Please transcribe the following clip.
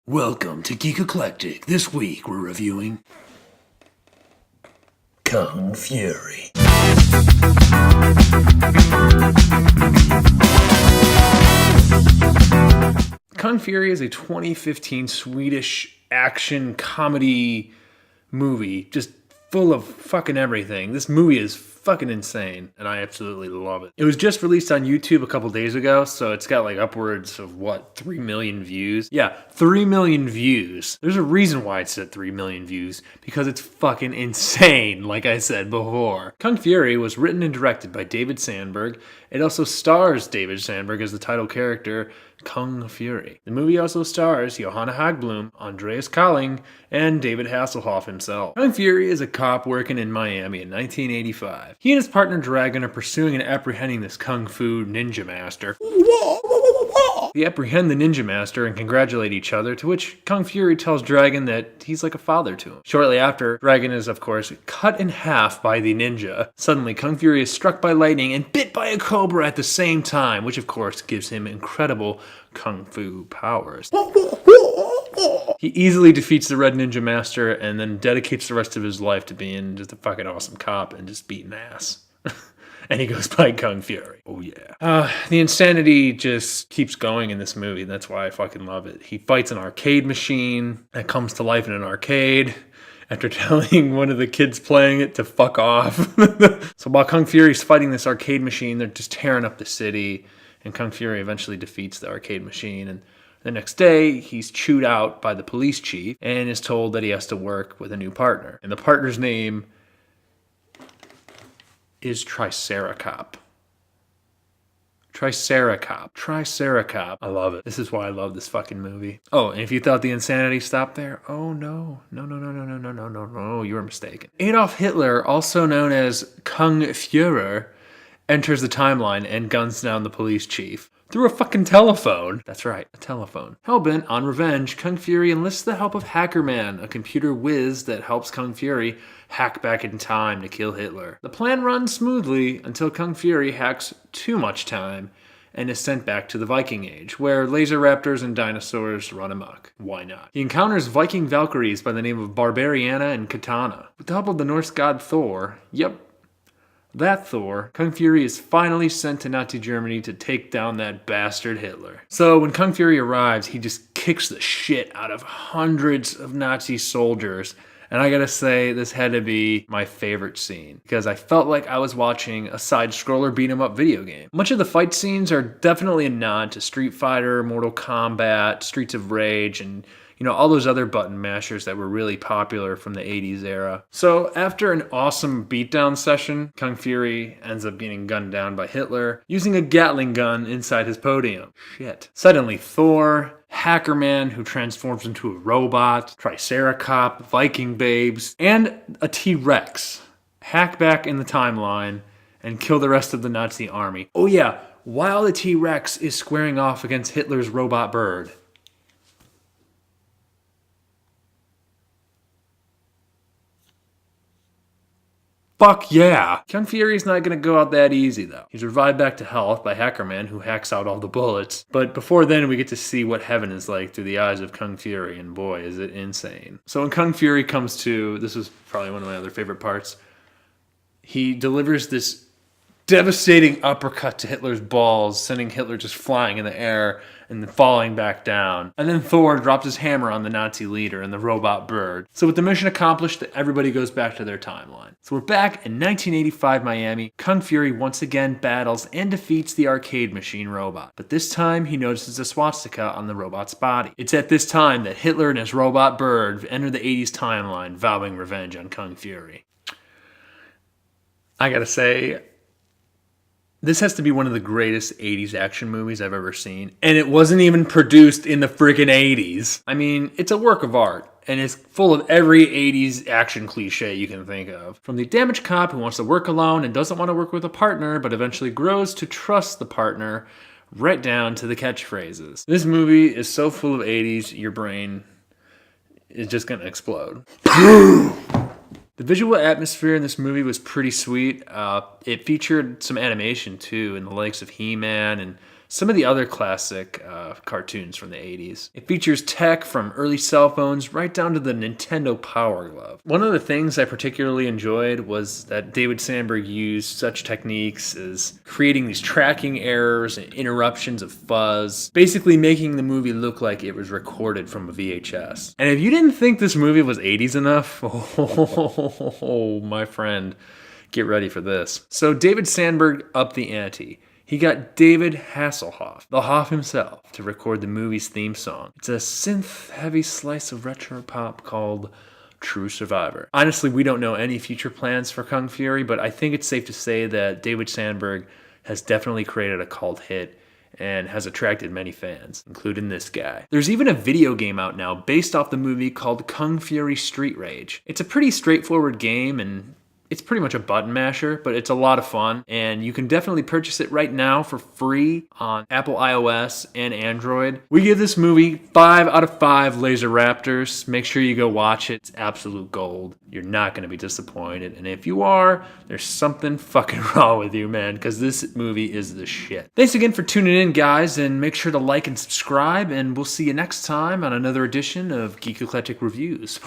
Welcome to Geek Eclectic. This week we're reviewing Kung Fury. Kung Fury is a 2015 Swedish action comedy movie, just full of fucking everything. This movie is fucking insane, and I absolutely love it. It was just released on YouTube a couple days ago, so it's got like upwards of 3 million views? Yeah, 3 million views. There's a reason why it's at 3 million views, because it's fucking insane, like I said before. Kung Fury was written and directed by David Sandberg. It also stars David Sandberg as the title character, Kung Fury. The movie also stars Johanna Hagblum, Andreas Kalling, and David Hasselhoff himself. Kung Fury is a cop working in Miami in 1985. He and his partner Dragon are pursuing and apprehending this Kung Fu ninja master. They apprehend the ninja master and congratulate each other, to which Kung Fury tells Dragon that he's like a father to him. Shortly after, Dragon is, of course, cut in half by the ninja. Suddenly, Kung Fury is struck by lightning and bit by a cobra at the same time, which, of course, gives him incredible Kung Fu powers. He easily defeats the Red Ninja Master and then dedicates the rest of his life to being just a fucking awesome cop and just beating ass. And he goes by Kung Fury. Oh yeah. The insanity just keeps going in this movie. That's why I fucking love it. He fights an arcade machine that comes to life in an arcade after telling one of the kids playing it to fuck off. So while Kung Fury's fighting this arcade machine, they're just tearing up the city. And Kung Fury eventually defeats the arcade machine. And the next day, he's chewed out by the police chief and is told that he has to work with a new partner. And the partner's name is Triceracop. Triceracop. I love it. This is why I love this fucking movie. Oh, and if you thought the insanity stopped there, oh no. No, you were mistaken. Adolf Hitler, also known as Kung Führer, enters the timeline and guns down the police chief. Through a fucking telephone. That's right, a telephone. Hellbent on revenge, Kung Fury enlists the help of Hacker Man, a computer whiz that helps Kung Fury hack back in time to kill Hitler. The plan runs smoothly until Kung Fury hacks too much time and is sent back to the Viking Age, where laser raptors and dinosaurs run amok. Why not? He encounters Viking Valkyries by the name of Barbariana and Katana. With the help of the Norse god Thor, that Thor, Kung Fury is finally sent to Nazi Germany to take down that bastard Hitler. So when Kung Fury arrives, he just kicks the shit out of hundreds of Nazi soldiers. And I gotta say, this had to be my favorite scene, because I felt like I was watching a side-scroller beat-em-up video game. Much of the fight scenes are definitely a nod to Street Fighter, Mortal Kombat, Streets of Rage, and all those other button mashers that were really popular from the 80s era. So after an awesome beatdown session, Kung Fury ends up getting gunned down by Hitler using a Gatling gun inside his podium. Shit. Suddenly Thor, Hacker Man, who transforms into a robot, Triceracop, Viking babes, and a T-Rex hack back in the timeline and kill the rest of the Nazi army. Oh yeah, while the T-Rex is squaring off against Hitler's robot bird. Fuck yeah! Kung Fury's not gonna go out that easy though. He's revived back to health by Hacker Man, who hacks out all the bullets. But before then, we get to see what heaven is like through the eyes of Kung Fury, and boy, is it insane. So when Kung Fury comes to, this is probably one of my other favorite parts, he delivers this devastating uppercut to Hitler's balls, sending Hitler just flying in the air and then falling back down. And then Thor drops his hammer on the Nazi leader and the robot bird. So with the mission accomplished, everybody goes back to their timeline. So we're back in 1985 Miami. Kung Fury once again battles and defeats the arcade machine robot. But this time he notices a swastika on the robot's body. It's at this time that Hitler and his robot bird enter the 80s timeline, vowing revenge on Kung Fury. I gotta say, this has to be one of the greatest 80s action movies I've ever seen. And it wasn't even produced in the friggin' 80s. I mean, it's a work of art. And it's full of every 80s action cliche you can think of. From the damaged cop who wants to work alone and doesn't want to work with a partner, but eventually grows to trust the partner, right down to the catchphrases. This movie is so full of 80s, your brain is just gonna explode. The visual atmosphere in this movie was pretty sweet. It featured some animation too, in the likes of He-Man and some of the other classic cartoons from the 80s. It features tech from early cell phones right down to the Nintendo Power Glove. One of the things I particularly enjoyed was that David Sandberg used such techniques as creating these tracking errors and interruptions of fuzz, basically making the movie look like it was recorded from a VHS. And if you didn't think this movie was 80s enough, oh, my friend, get ready for this. So David Sandberg upped the ante. He got David Hasselhoff, the Hoff himself, to record the movie's theme song. It's a synth-heavy slice of retro pop called True Survivor. Honestly, we don't know any future plans for Kung Fury, but I think it's safe to say that David Sandberg has definitely created a cult hit and has attracted many fans, including this guy. There's even a video game out now based off the movie called Kung Fury Street Rage. It's a pretty straightforward game, and it's pretty much a button masher, but it's a lot of fun, and you can definitely purchase it right now for free on Apple iOS and Android. We give this movie 5 out of 5 Laser Raptors. Make sure you go watch it. It's absolute gold. You're not going to be disappointed, and if you are, there's something fucking wrong with you, man, because this movie is the shit. Thanks again for tuning in, guys, and make sure to like and subscribe, and we'll see you next time on another edition of Geek Eclectic Reviews.